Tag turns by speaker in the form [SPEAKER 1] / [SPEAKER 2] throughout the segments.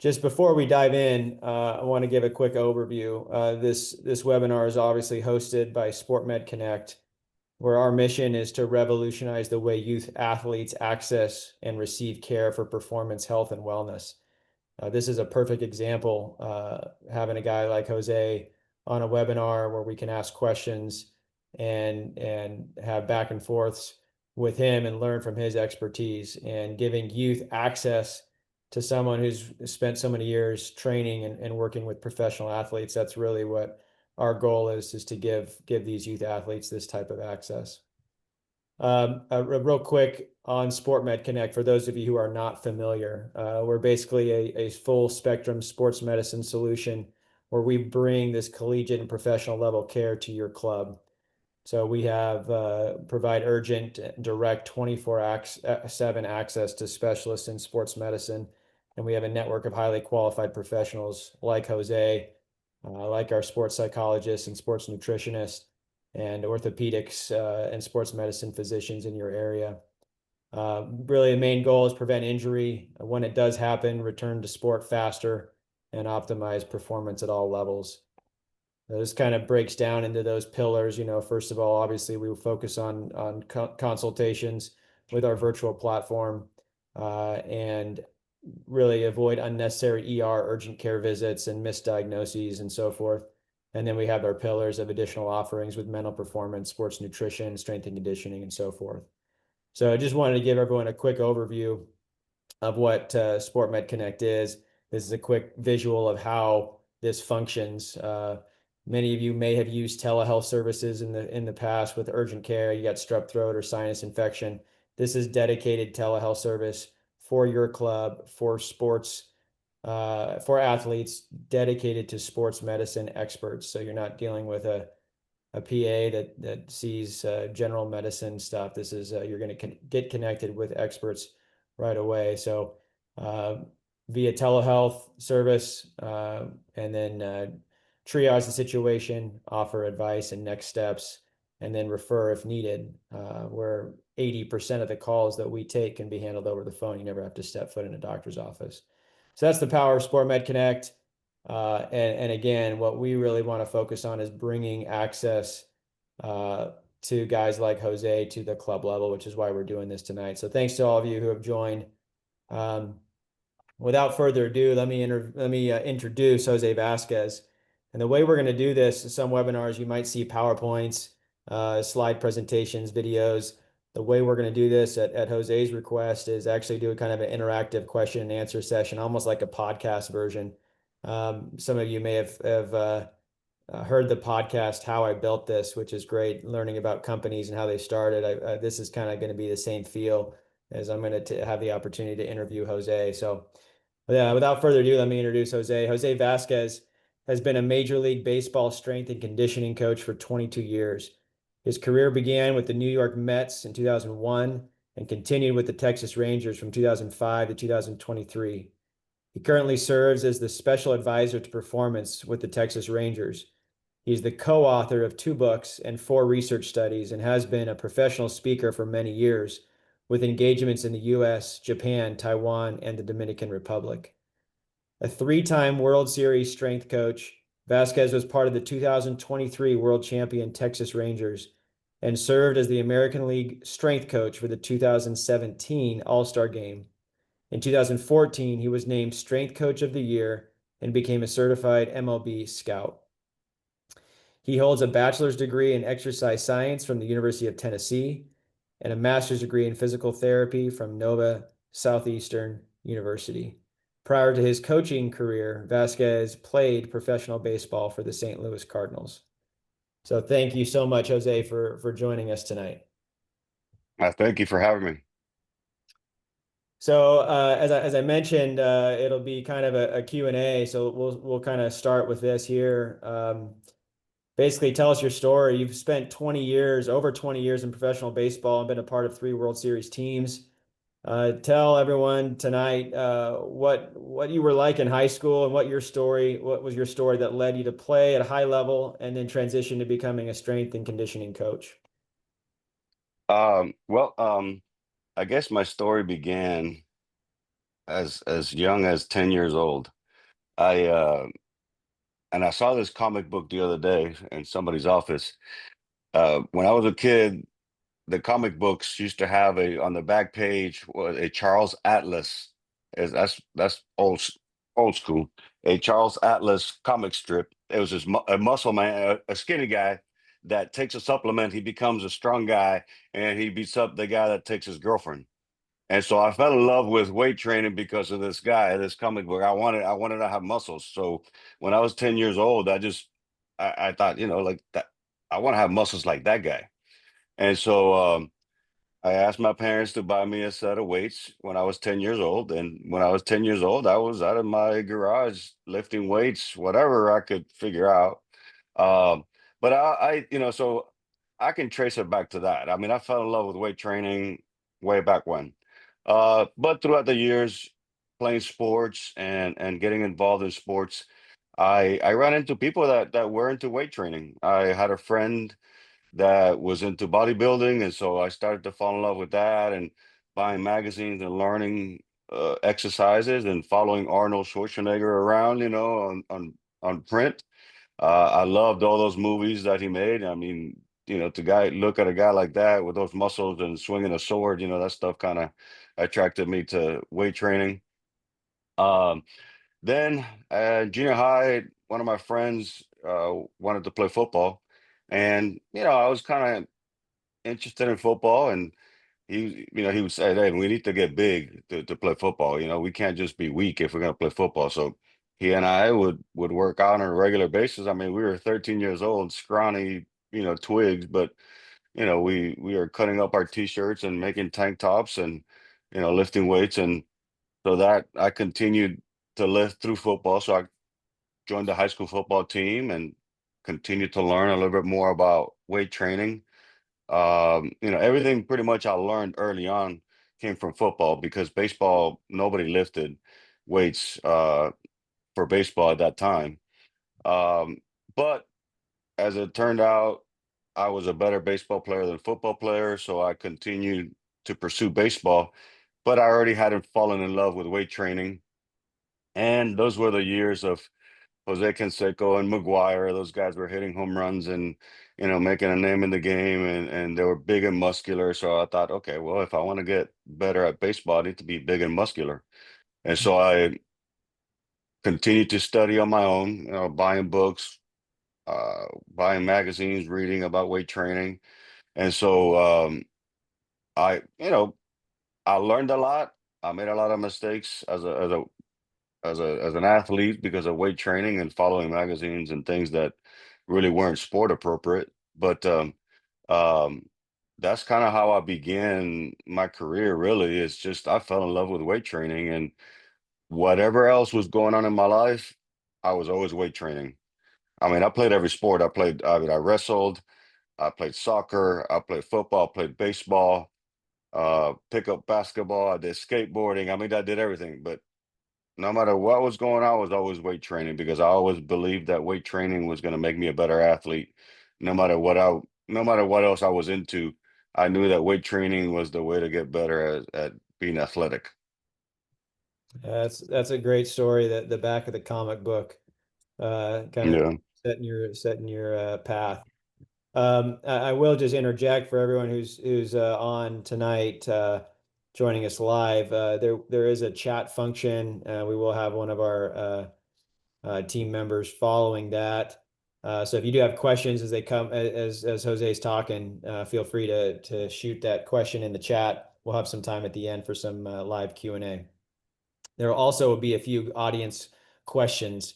[SPEAKER 1] Just before we dive in, I want to give a quick overview. This webinar is obviously hosted by SportMed Connect, where our mission is to revolutionize the way youth athletes access and receive care for performance, health, and wellness. This is a perfect example, having a guy like Jose on a webinar where we can ask questions and have back and forths with him and learn from his expertise, and giving youth access to someone who's spent so many years training and working with professional athletes. That's really what our goal is to give these youth athletes this type of access. Real quick on SportMed Connect, for those of you who are not familiar, we're basically a full spectrum sports medicine solution where we bring this collegiate and professional level care to your club. So we have provide urgent, direct 24/7 access to specialists in sports medicine. And we have a network of highly qualified professionals like Jose, like our sports psychologists and sports nutritionists, and orthopedics and sports medicine physicians in your area. Really, the main goal is prevent injury. When it does happen, return to sport faster and optimize performance at all levels. This kind of breaks down into those pillars. First of all, obviously, we will focus on consultations with our virtual platform, and really avoid unnecessary ER urgent care visits and misdiagnoses and so forth. And then we have our pillars of additional offerings with mental performance, sports nutrition, strength and conditioning, and so forth. So I just wanted to give everyone a quick overview of what SportMed Connect is. This is a quick visual of how this functions. Many of you may have used telehealth services in the past with urgent care. You got strep throat or sinus infection. This is dedicated telehealth service for your club, for sports, for athletes, dedicated to sports medicine experts. So you're not dealing with a PA that sees general medicine stuff. This is you're going to get connected with experts right away. So via telehealth service, and then triage the situation, offer advice and next steps, and then refer if needed, where 80% of the calls that we take can be handled over the phone. You never have to step foot in a doctor's office. So that's the power of SportMed Connect. And again, what we really want to focus on is bringing access to guys like Jose to the club level, which is why we're doing this tonight. So thanks to all of you who have joined. Without further ado, let me introduce Jose Vazquez. And the way we're going to do this, in some webinars, you might see PowerPoints, slide presentations, videos. The way we're going to do this at Jose's request is actually do a kind of an interactive question and answer session, almost like a podcast version. Some of you may have heard the podcast, How I Built This, which is great, learning about companies and how they started. This is kind of going to be the same feel, as I'm going to have the opportunity to interview Jose. So yeah, without further ado, let me introduce Jose. Jose Vazquez has been a Major League Baseball strength and conditioning coach for 22 years. His career began with the New York Mets in 2001 and continued with the Texas Rangers from 2005 to 2023. He currently serves as the special advisor to performance with the Texas Rangers. He's the co-author of 2 books and 4 research studies, and has been a professional speaker for many years, with engagements in the US, Japan, Taiwan, and the Dominican Republic. A 3-time World Series strength coach, Vazquez was part of the 2023 World Champion Texas Rangers and served as the American League strength coach for the 2017 All-Star Game. In 2014, he was named Strength Coach of the Year and became a certified MLB scout. He holds a bachelor's degree in exercise science from the University of Tennessee and a master's degree in physical therapy from Nova Southeastern University. Prior to his coaching career, Vazquez played professional baseball for the St. Louis Cardinals. So thank you so much, Jose, for joining us tonight.
[SPEAKER 2] Thank you for having me.
[SPEAKER 1] So as I mentioned, it'll be kind of a Q&A. So we'll kind of start with this here. Basically, tell us your story. You've spent over 20 years in professional baseball and been a part of 3 World Series teams. Tell everyone tonight what you were like in high school, and what was your story that led you to play at a high level and then transition to becoming a strength and conditioning coach.
[SPEAKER 2] Well, I guess my story began as young as 10 years old. I and I saw this comic book the other day in somebody's office. When I was a kid, the comic books used to have a on the back page was a Charles Atlas. That's old school. A Charles Atlas comic strip. It was a muscle man, a skinny guy that takes a supplement. He becomes a strong guy, and he beats up the guy that takes his girlfriend. And so I fell in love with weight training because of this guy, this comic book. I wanted to have muscles. So when I was 10 years old, I thought, like that, I want to have muscles like that guy. And so I asked my parents to buy me a set of weights when I was 10 years old. And when I was 10 years old, I was out of my garage lifting weights, whatever I could figure out. Um, but so I can trace it back to that. I mean, I fell in love with weight training way back when. But throughout the years, playing sports and getting involved in sports, I ran into people that were into weight training. I had a friend that was into bodybuilding, and so I started to fall in love with that and buying magazines and learning exercises and following Arnold Schwarzenegger around, on print. I loved all those movies that he made. I mean, look at a guy like that with those muscles and swinging a sword, that stuff kind of attracted me to weight training. Um, then junior high, one of my friends wanted to play football, and I was kind of interested in football, and he would say, "Hey, we need to get big to play football. We can't just be weak if we're gonna play football." So he and I would work out on a regular basis. I mean, we were 13 years old, scrawny, twigs, but we are cutting up our t-shirts and making tank tops and lifting weights, and so that I continued to lift through football. So I joined the high school football team and continued to learn a little bit more about weight training. Everything pretty much I learned early on came from football because baseball, nobody lifted weights for baseball at that time. Um, but as it turned out, I was a better baseball player than football player, so I continued to pursue baseball. But I already hadn't fallen in love with weight training, and those were the years of Jose Canseco and McGuire. Those guys were hitting home runs and making a name in the game, and they were big and muscular. So I thought, okay, well, if I want to get better at baseball, I need to be big and muscular. And so I continued to study on my own, buying books, buying magazines, reading about weight training. And so I, I learned a lot. I made a lot of mistakes as an athlete because of weight training and following magazines and things that really weren't sport appropriate. But um, that's kind of how I began my career. Really, it's just I fell in love with weight training, and whatever else was going on in my life, I was always weight training. I mean, I played every sport. I mean, I wrestled, I played soccer, I played football, played baseball, pick up basketball, I did skateboarding. I mean, I did everything, but no matter what was going on, I was always weight training because I always believed that weight training was going to make me a better athlete. No matter what else I was into, I knew that weight training was the way to get better at being athletic.
[SPEAKER 1] That's a great story. That the back of the comic book, kind of
[SPEAKER 2] Yeah.
[SPEAKER 1] setting your path. I will just interject for everyone who's on tonight, joining us live. There is a chat function. We will have one of our team members following that. So if you do have questions as they come, as Jose's talking, feel free to shoot that question in the chat. We'll have some time at the end for some live Q&A. There will also be a few audience questions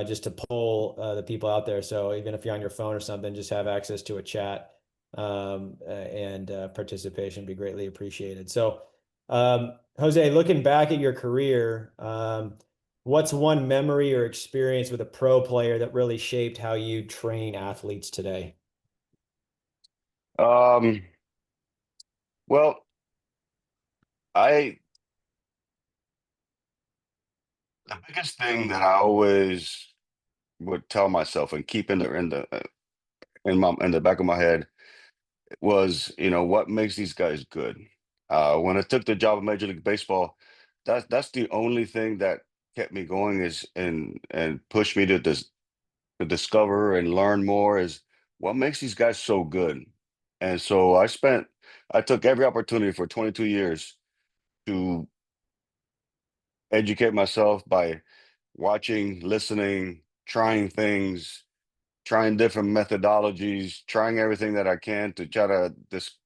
[SPEAKER 1] just to poll the people out there. So even if you're on your phone or something, just have access to a chat, and participation be greatly appreciated. So, Jose, looking back at your career, what's one memory or experience with a pro player that really shaped how you train athletes today?
[SPEAKER 2] Um, well, I the biggest thing that I always would tell myself and keep in the back of my head was, what makes these guys good. When I took the job of Major League Baseball, that's the only thing that kept me going is and pushed me to to discover and learn more is what makes these guys so good. And so I took every opportunity for 22 years to educate myself by watching, listening, trying things, trying different methodologies, trying everything that I can to try to just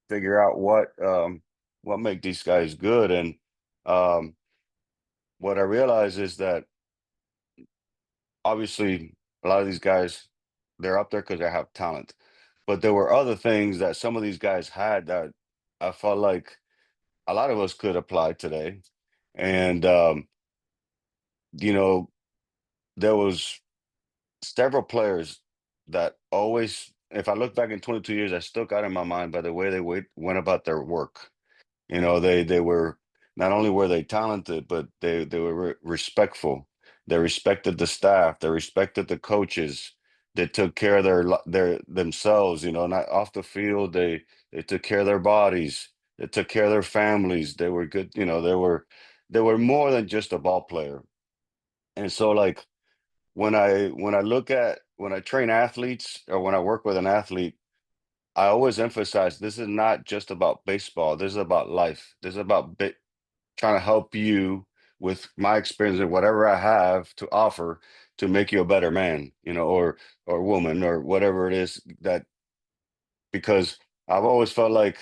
[SPEAKER 2] figure out what make these guys good. And um, what I realize is that obviously a lot of these guys they're up there because they have talent, but there were other things that some of these guys had that I felt like a lot of us could apply today. And you know, there was several players that always, if I look back in 22 years, I stuck out in my mind by the way went about their work. They were not only were they talented, but they were respectful. They respected the staff. They respected the coaches. They took care of their themselves. Not off the field. They took care of their bodies. They took care of their families. They were good. They were more than just a ball player. And so, like when I train athletes or when I work with an athlete, I always emphasize this is not just about baseball. This is about life. This is about trying to help you with my experience and whatever I have to offer to make you a better man, or woman or whatever it is that because I've always felt like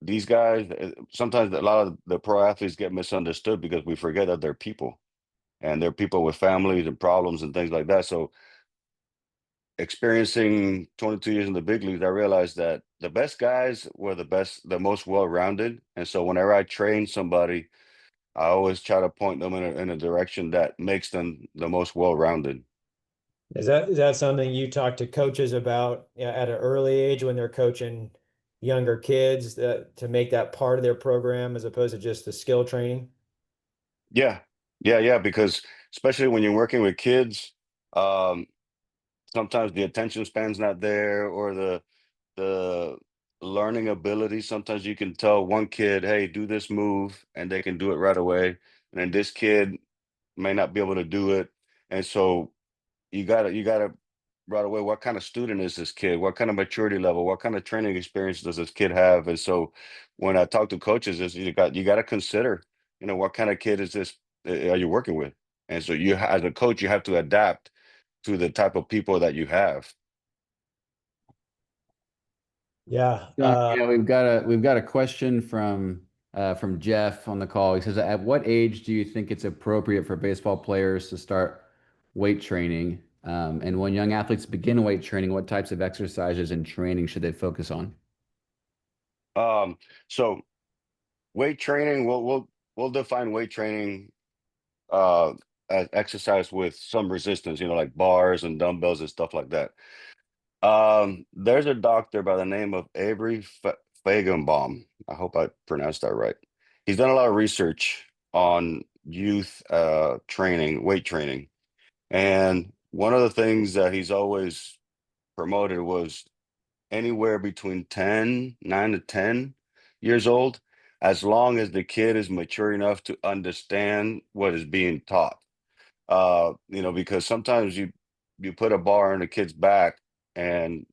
[SPEAKER 2] these guys sometimes a lot of the pro athletes get misunderstood because we forget that they're people and they're people with families and problems and things like that. So experiencing 22 years in the big leagues, I realized that the best guys were the most well-rounded. And so whenever I train somebody, I always try to point them in a direction that makes them the most well-rounded.
[SPEAKER 1] Is that something you talk to coaches about, at an early age when they're coaching younger kids, to make that part of their program as opposed to just the skill training?
[SPEAKER 2] Yeah. Yeah, yeah, because especially when you're working with kids, um, sometimes the attention span's not there or the learning ability. Sometimes you can tell one kid, hey, do this move, and they can do it right away. And then this kid may not be able to do it. And so you gotta right away, what kind of student is this kid? What kind of maturity level? What kind of training experience does this kid have? And so when I talk to coaches, is you got to consider, what kind of kid is this are you working with? And so as a coach, you have to adapt to the type of people that you have.
[SPEAKER 1] Yeah.
[SPEAKER 3] John, we've got a question from Jeff on the call. He says, "At what age do you think it's appropriate for baseball players to start weight training? And when young athletes begin weight training, what types of exercises and training should they focus on?"
[SPEAKER 2] So weight training, we'll define weight training uh as exercise with some resistance, like bars and dumbbells and stuff like that. There's a doctor by the name of Avery Fagenbaum. I hope I pronounced that right. He's done a lot of research on youth training, weight training. And one of the things that he's always promoted was anywhere between 9 to 10 years old, as long as the kid is mature enough to understand what is being taught. Because sometimes you put a bar on a kid's back and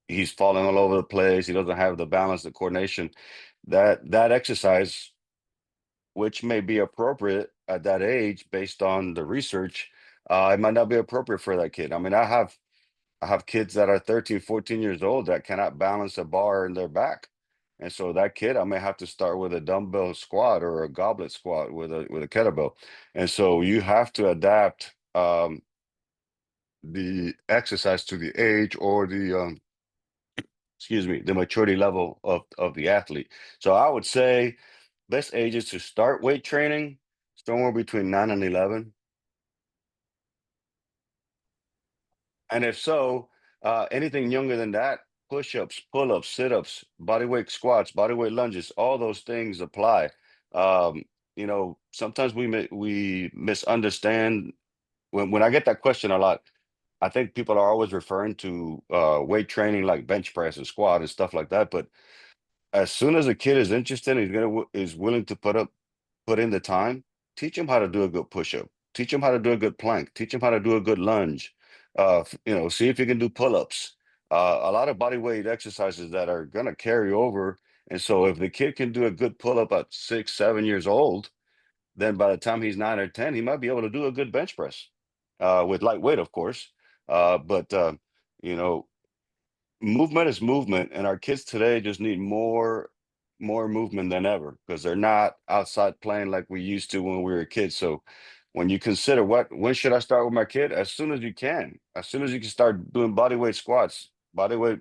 [SPEAKER 2] he's falling all over the place. He doesn't have the balance, the coordination. That exercise, which may be appropriate at that age based on the research, it might not be appropriate for that kid. I mean, I have kids that are 13, 14 years old that cannot balance a bar in their back. And so that kid, I may have to start with a dumbbell squat or a goblet squat with a kettlebell. And so you have to adapt the exercise to the age or the maturity level of the athlete. So I would say best ages to start weight training somewhere between 9 and 11. And if so, anything younger than that, push-ups, pull-ups, sit-ups, bodyweight squats, bodyweight lunges, all those things apply. Sometimes we misunderstand when I get that question a lot. I think people are always referring to weight training like bench press and squat and stuff like that. But as soon as a kid is interested, is willing to put up put in the time, teach them how to do a good push-up, teach them how to do a good plank, teach them how to do a good lunge. See if you can do pull-ups. A lot of body weight exercises that are going to carry over. And so if the kid can do a good pull-up at 6, 7 years old, then by the time he's 9 or 10, he might be able to do a good bench press with light weight, of course. But you know, movement is movement, and our kids today just need more movement than ever because they're not outside playing like we used to when we were kids. So when you consider when should I start with my kid? As soon as you can. As soon as you can start doing body weight squats, body weight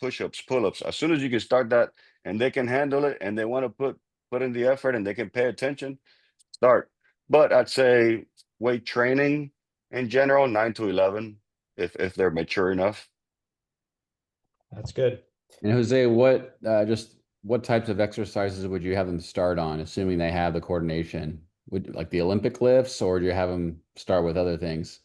[SPEAKER 2] push-ups, pull-ups, as soon as you can start that and they can handle it and they want to put in the effort and they can pay attention, start. But I'd say weight training in general, 9 to 11, if they're mature enough.
[SPEAKER 1] That's good.
[SPEAKER 3] And Jose, what types of exercises would you have them start on, assuming they have the coordination? Would like the Olympic lifts, or do you have them start with other things?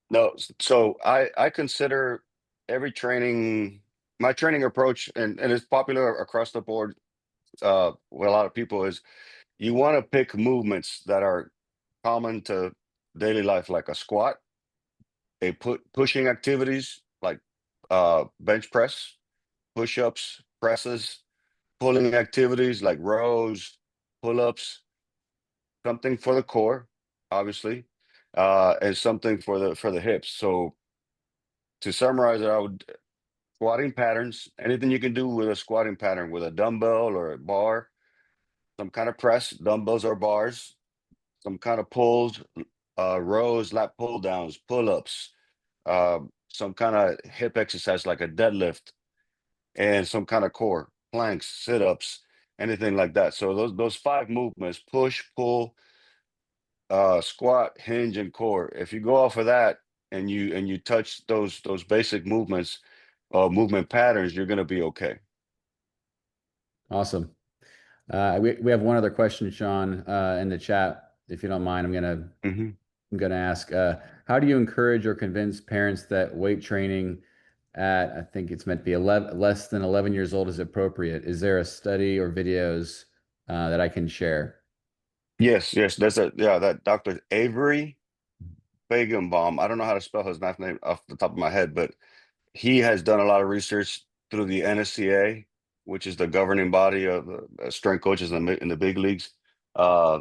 [SPEAKER 2] No, so I consider every training, my training approach, and it's popular across the board with a lot of people, is you want to pick movements that are common to daily life, like a squat, pushing activities like bench press, push-ups, presses, pulling activities like rows, pull-ups, something for the core, obviously, and something for the hips. So to summarize it, I would squatting patterns, anything you can do with a squatting pattern with a dumbbell or a bar, some kind of press, dumbbells or bars, some kind of pulls, rows, lat pull downs, pull-ups, some kind of hip exercise like a deadlift, and some kind of core, planks, sit-ups, anything like that. So those 5 movements: push, pull, squat, hinge, and core. If you go off of that and you touch those basic movements, movement patterns, you're gonna be okay.
[SPEAKER 3] Awesome. We have one other question, Sean, in the chat. If you don't mind,
[SPEAKER 2] Hmm.
[SPEAKER 3] I'm gonna ask, how do you encourage or convince parents that weight training at, I think it's meant to be 11, less than 11 years old is appropriate? Is there a study or videos that I can share?
[SPEAKER 2] Yes, yes, that Dr. Avery Feigenbaum. I don't know how to spell his last name off the top of my head, but he has done a lot of research through the NSCA, which is the governing body of strength coaches in the big leagues. Uh,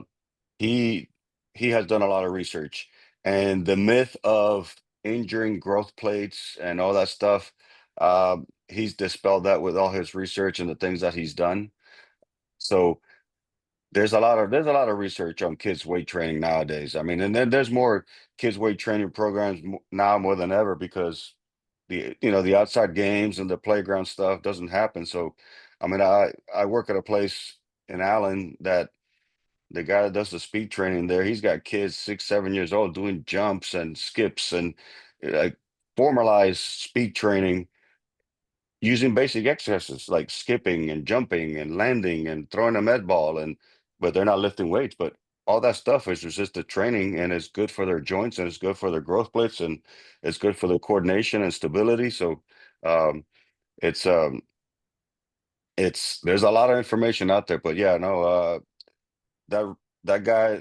[SPEAKER 2] he he has done a lot of research, and the myth of injuring growth plates and all that stuff, he's dispelled that with all his research and the things that he's done. So there's a lot of research on kids weight training nowadays. I mean, and then there's more kids weight training programs now more than ever because the outside games and the playground stuff doesn't happen. So, I mean, I work at a place in Allen that the guy that does the speed training there, he's got kids 6, 7 years old doing jumps and skips and like formalized speed training using basic exercises like skipping and jumping and landing and throwing a med ball, but they're not lifting weights. But all that stuff is just the training, and it's good for their joints and it's good for their growth plates and it's good for their coordination and stability. So um, it's there's a lot of information out there. But yeah, no, that that guy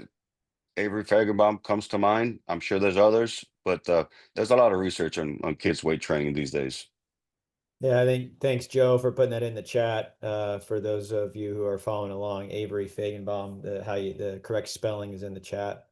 [SPEAKER 2] Avery Fagerbaum comes to mind. I'm sure there's others, but there's a lot of research on kids weight training these days.
[SPEAKER 1] Yeah, I think thanks, Joe, for putting that in the chat. For those of you who are following along, Avery Feigenbaum, the correct spelling is in the chat.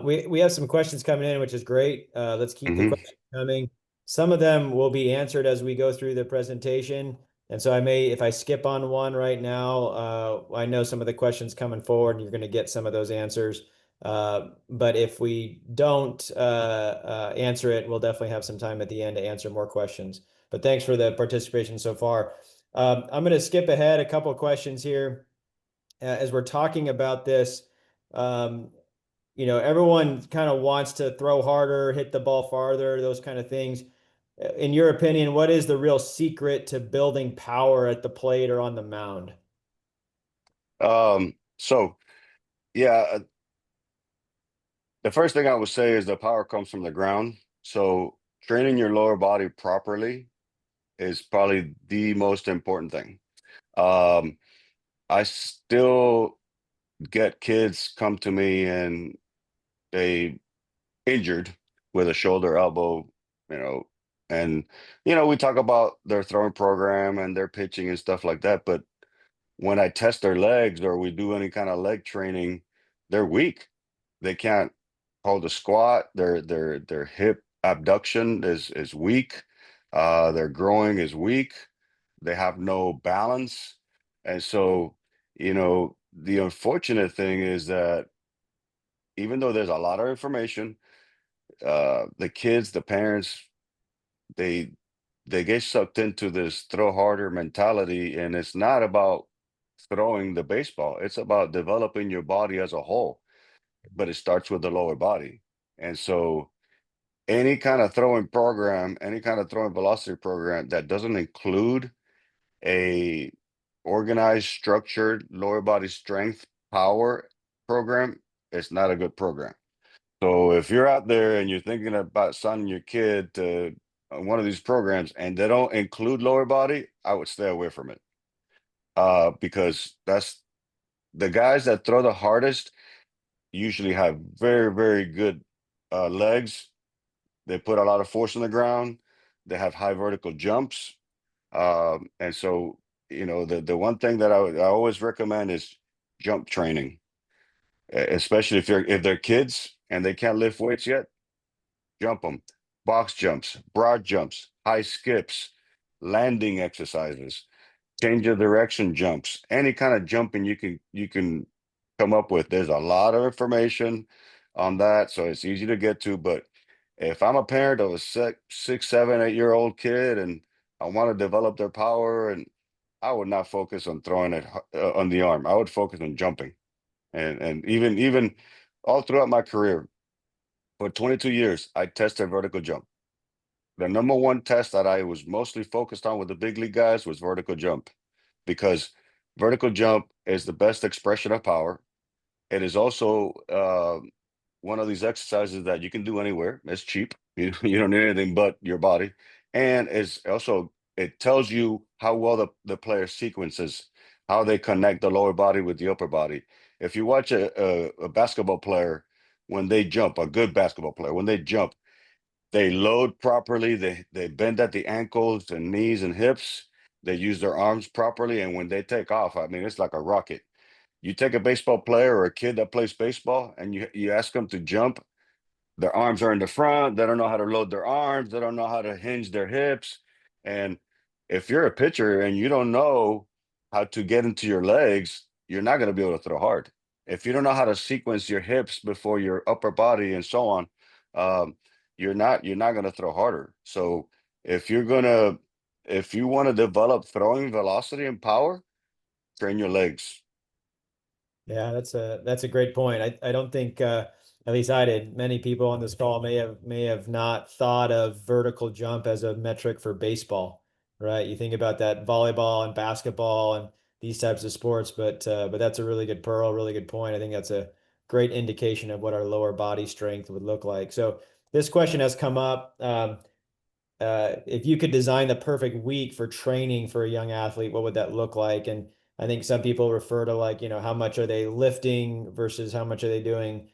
[SPEAKER 1] We have some questions coming in, which is great. Let's keep the
[SPEAKER 2] Hmm.
[SPEAKER 1] questions coming. Some of them will be answered as we go through the presentation. And so if I skip on one right now, I know some of the questions coming forward, and you're going to get some of those answers. But if we don't answer it, we'll definitely have some time at the end to answer more questions. But thanks for the participation so far. I'm going to skip ahead a couple of questions here as we're talking about this. Um, everyone kind of wants to throw harder, hit the ball farther, those kind of things. In your opinion, what is the real secret to building power at the plate or on the mound?
[SPEAKER 2] So yeah, the first thing I would say is the power comes from the ground. So training your lower body properly is probably the most important thing. Um, I still get kids come to me and they injured with a shoulder, elbow, you know, and we talk about their throwing program and their pitching and stuff like that. But when I test their legs or we do any kind of leg training, they're weak. They can't hold a squat. Their hip abduction is weak. Their groin is weak. They have no balance. And so, the unfortunate thing is that even though there's a lot of information, the kids, the parents, they they get sucked into this throw harder mentality, and it's not about throwing the baseball. It's about developing your body as a whole, but it starts with the lower body. And so any kind of throwing program, any kind of throwing velocity program that doesn't include a organized, structured lower body strength power program, it's not a good program. So if you're out there and you're thinking about signing your kid to one of these programs and they don't include lower body, I would stay away from it. Because that's the guys that throw the hardest usually have very, very good legs. They put a lot of force on the ground. They have high vertical jumps. And so, the one thing that I always recommend is jump training, especially if they're kids and they can't lift weights yet. Jump them, box jumps, broad jumps, high skips, landing exercises, change of direction jumps, any kind of jumping you can come up with. There's a lot of information on that, so it's easy to get to. But if I'm a parent of a 6, 7, 8-year-old kid and I want to develop their power, and I would not focus on throwing it on the arm. I would focus on jumping, and even all throughout my career for 22 years, I tested vertical jump. The number one test that I was mostly focused on with the big league guys was vertical jump, because vertical jump is the best expression of power. It is also one of these exercises that you can do anywhere. It's cheap. You don't need anything but your body. And it tells you how well the player sequences, how they connect the lower body with the upper body. If you watch a basketball player, when they jump, a good basketball player, when they jump, they load properly. They bend at the ankles and knees and hips. They use their arms properly. And when they take off, I mean, it's like a rocket. You take a baseball player or a kid that plays baseball and you ask them to jump, their arms are in the front. They don't know how to load their arms. They don't know how to hinge their hips. And if you're a pitcher and you don't know how to get into your legs, you're not going to be able to throw hard. If you don't know how to sequence your hips before your upper body and so on, um, you're not going to throw harder. So if you're gonna if you want to develop throwing velocity and power, train your legs.
[SPEAKER 1] Yeah, that's a great point. I don't think at least I did. Many people on this call may have not thought of vertical jump as a metric for baseball, right? You think about that volleyball and basketball and these types of sports, but that's a really good pearl, really good point. I think that's a great indication of what our lower body strength would look like. So this question has come up. If you could design the perfect week for training for a young athlete, what would that look like? And I think some people refer to like, how much are they lifting versus how much are they doing,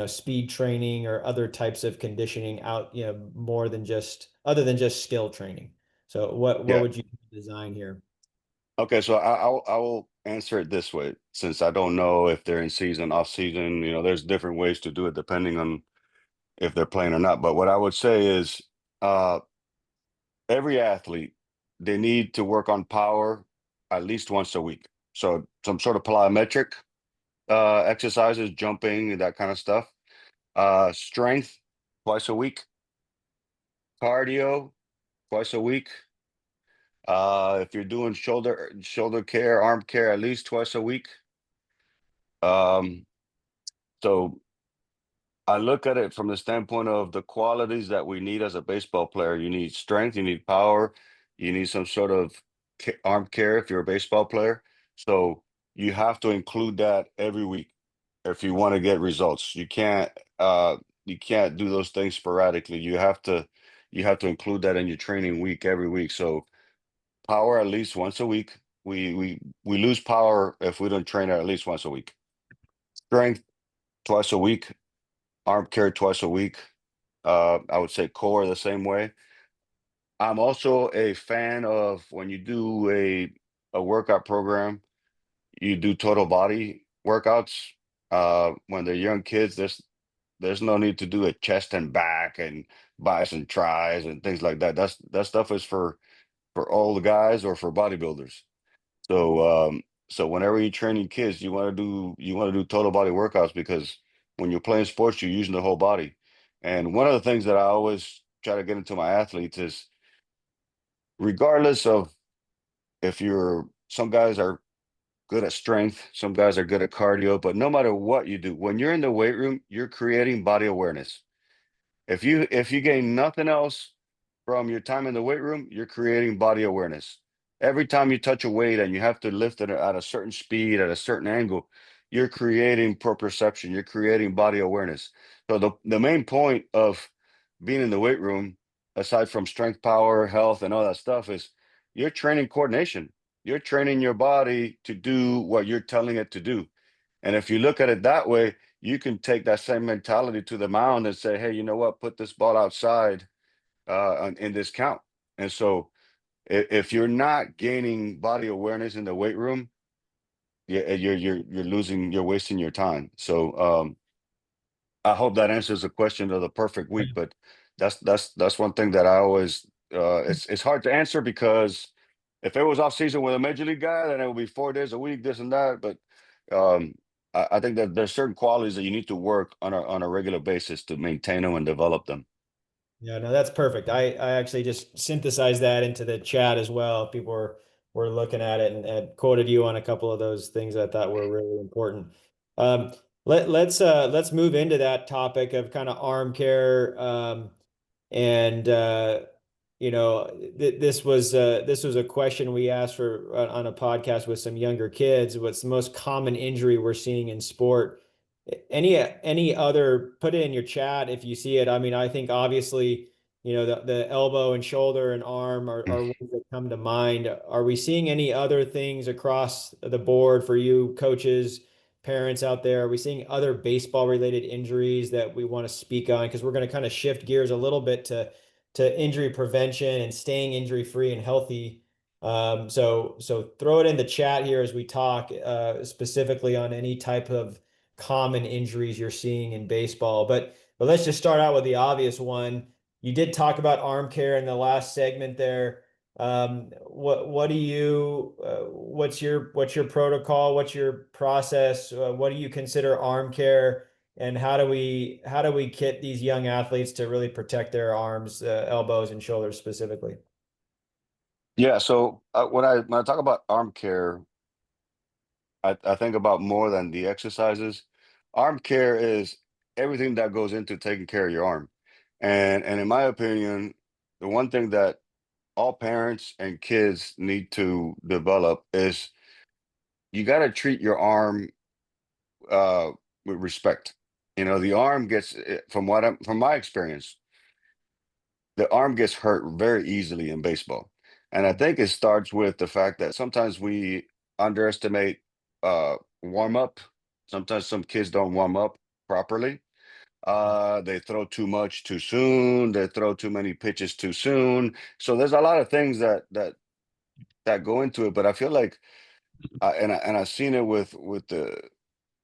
[SPEAKER 1] speed training or other types of conditioning out, more than just other than just skill training. So what
[SPEAKER 2] Yeah.
[SPEAKER 1] would you design here?
[SPEAKER 2] Okay, so I will answer it this way, since I don't know if they're in season, off season. There's different ways to do it depending on if they're playing or not. But what I would say is, uh, every athlete, they need to work on power at least once a week. So some sort of plyometric exercises, jumping, that kind of stuff. Strength twice a week, cardio twice a week. If you're doing shoulder care, arm care, at least twice a week. Um, so I look at it from the standpoint of the qualities that we need as a baseball player. You need strength, you need power, you need some sort of arm care if you're a baseball player. So you have to include that every week if you want to get results. You can't do those things sporadically. You have to include that in your training week every week. So power at least once a week. We lose power if we don't train at least once a week. strength twice a week, arm care twice a week. I would say core the same way. I'm also a fan of when you do a workout program, you do total body workouts. When they're young kids, there's no need to do a chest and back and biceps and tries and things like that. That stuff is for all the guys or for bodybuilders. So whenever you're training kids, you want to do total body workouts because when you're playing sports, you're using the whole body. And one of the things that I always try to get into my athletes is regardless of if you're some guys are good at strength, some guys are good at cardio, but no matter what you do, when you're in the weight room, you're creating body awareness. If you gain nothing else from your time in the weight room, you're creating body awareness. Every time you touch a weight and you have to lift it at a certain speed, at a certain angle, you're creating proprioception, you're creating body awareness. So the main point of being in the weight room, aside from strength, power, health, and all that stuff, is you're training coordination. You're training your body to do what you're telling it to do. And if you look at it that way, you can take that same mentality to the mound and say, hey, you know what, put this ball outside in this count. And so if you're not gaining body awareness in the weight room, you're losing, you're wasting your time. So I hope that answers the question of the perfect week, but that's one thing that I always it's hard to answer because if it was off season with a major league guy, then it would be 4 days a week, this and that. But um, I think that there's certain qualities that you need to work on a regular basis to maintain them and develop them.
[SPEAKER 1] Yeah, no, that's perfect. I actually just synthesized that into the chat as well. People were looking at it and quoted you on a couple of those things I thought were really important. Um, let's move into that topic of kind of arm care. And this was a question we asked for on a podcast with some younger kids. What's the most common injury we're seeing in sport? Any other, put it in your chat if you see it. I mean, I think obviously, the elbow and shoulder and arm are ones that come to mind. Are we seeing any other things across the board for you coaches, parents out there? Are we seeing other baseball related injuries that we want to speak on? Because we're going to kind of shift gears a little bit to injury prevention and staying injury free and healthy. So throw it in the chat here as we talk specifically on any type of common injuries you're seeing in baseball. But let's just start out with the obvious one. You did talk about arm care in the last segment there. What do you what's your protocol? What's your process? What do you consider arm care? And how do we get these young athletes to really protect their arms, elbows, and shoulders specifically?
[SPEAKER 2] Yeah. So when I talk about arm care, I think about more than the exercises. Arm care is everything that goes into taking care of your arm. And in my opinion, the one thing that all parents and kids need to develop is you got to treat your arm uh, with respect. The arm gets, from my experience, the arm gets hurt very easily in baseball. And I think it starts with the fact that sometimes we underestimate warm up. Sometimes some kids don't warm up properly. They throw too much too soon. They throw too many pitches too soon. So there's a lot of things that go into it. But I feel like, and I've seen it with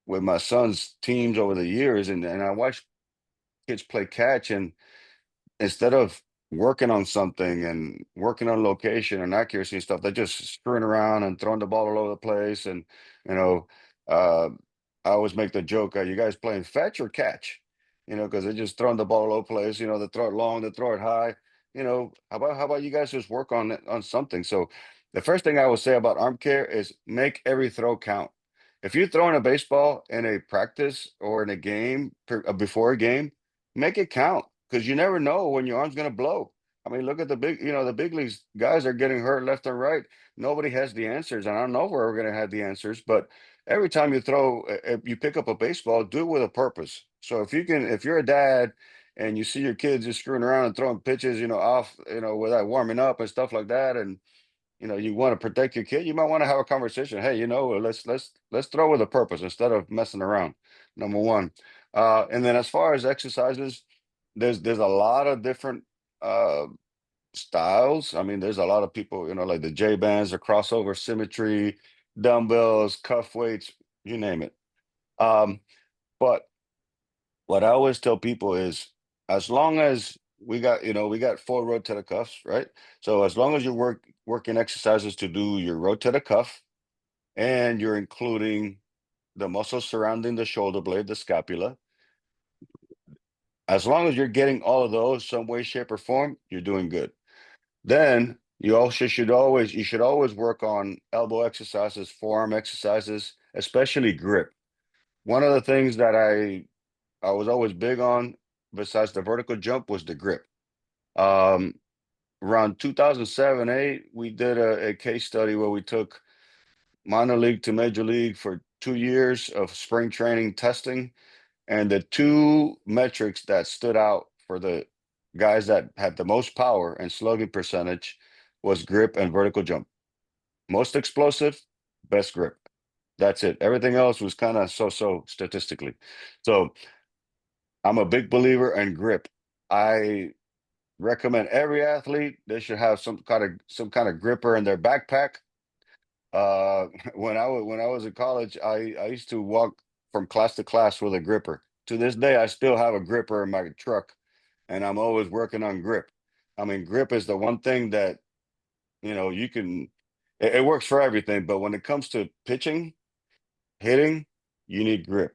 [SPEAKER 2] my son's teams over the years, and I watch kids play catch, and instead of working on something and working on location and accuracy and stuff, they're just screwing around and throwing the ball all over the place. And you know, uh, I always make the joke: Are you guys playing fetch or catch? Because they're just throwing the ball all over the place. They throw it long, they throw it high. How about you guys just work on something? So the first thing I would say about arm care is make every throw count. If you're throwing a baseball in a practice or in a game before a game, make it count because you never know when your arm's going to blow. I mean, look at the big leagues guys are getting hurt left and right. Nobody has the answers, and I don't know where we're going to have the answers. But every time you pick up a baseball, do it with a purpose. So if you're a dad and you see your kids just screwing around and throwing pitches, off, without warming up and stuff like that, and you want to protect your kid, you might want to have a conversation. Hey, let's throw with a purpose instead of messing around. Number one. And then as far as exercises, there's a lot of different uh styles. I mean, there's a lot of people, like the J bands, the crossover symmetry, dumbbells, cuff weights, you name it. Um, but what I always tell people is, as long as we got four rotator cuffs, right? So as long as you're working exercises to do your rotator cuff, and you're including the muscles surrounding the shoulder blade, the scapula, as long as you're getting all of those some way, shape, or form, you're doing good. Then you should always work on elbow exercises, forearm exercises, especially grip. One of the things that I was always big on, besides the vertical jump, was the grip. Um, Around 2007, 8, we did a case study where we took minor league to major league for 2 years of spring training testing, and the two metrics that stood out for the guys that had the most power and slugging percentage was grip and vertical jump. Most explosive, best grip. That's it. Everything else was kind of so statistically. So I'm a big believer in grip. I recommend every athlete they should have some kind of gripper in their backpack. When I was in college, I used to walk from class to class with a gripper. To this day, I still have a gripper in my truck, and I'm always working on grip. I mean, grip is the one thing that you can. It works for everything, but when it comes to pitching, hitting, you need grip.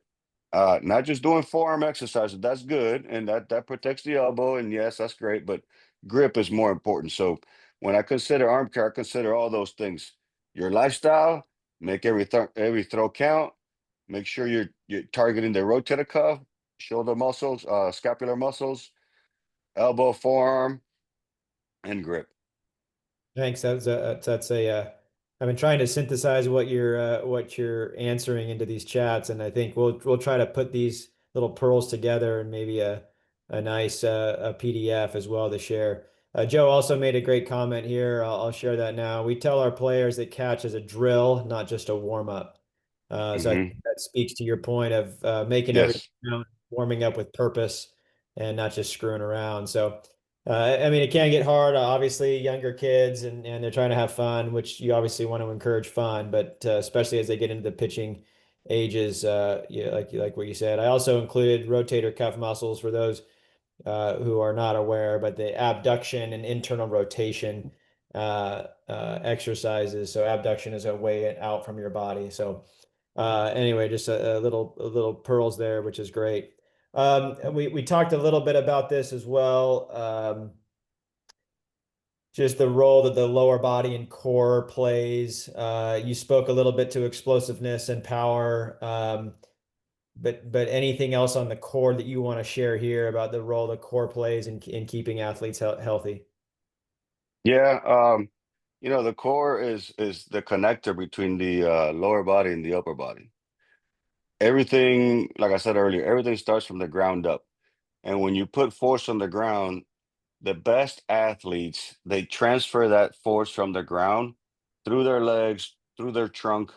[SPEAKER 2] Not just doing forearm exercises. That's good, and that protects the elbow. And yes, that's great, but grip is more important. So when I consider arm care, I consider all those things. Your lifestyle, make every throw count. Make sure you're targeting the rotator cuff, shoulder muscles, scapular muscles, elbow, forearm, and grip.
[SPEAKER 1] Thanks. I've been trying to synthesize what you're answering into these chats, and I think we'll try to put these little pearls together and maybe a nice a PDF as well to share. Joe also made a great comment here. I'll share that now. We tell our players that catch is a drill, not just a warm up. So I
[SPEAKER 2] Hmm.
[SPEAKER 1] think that speaks to your point of making everything
[SPEAKER 2] Yes.
[SPEAKER 1] count, warming up with purpose, and not just screwing around. So. I mean, it can get hard. Obviously, younger kids and they're trying to have fun, which you obviously want to encourage fun, but especially as they get into the pitching ages, yeah, like what you said. I also included rotator cuff muscles for those who are not aware, but the abduction and internal rotation exercises. So abduction is a way out from your body. So anyway, just a little pearls there, which is great. We talked a little bit about this as well. Just the role that the lower body and core plays. You spoke a little bit to explosiveness and power. But anything else on the core that you want to share here about the role the core plays in keeping athletes healthy?
[SPEAKER 2] Yeah. The core is the connector between the lower body and the upper body. Everything, like I said earlier, everything starts from the ground up. And when you put force on the ground, the best athletes, they transfer that force from the ground through their legs, through their trunk,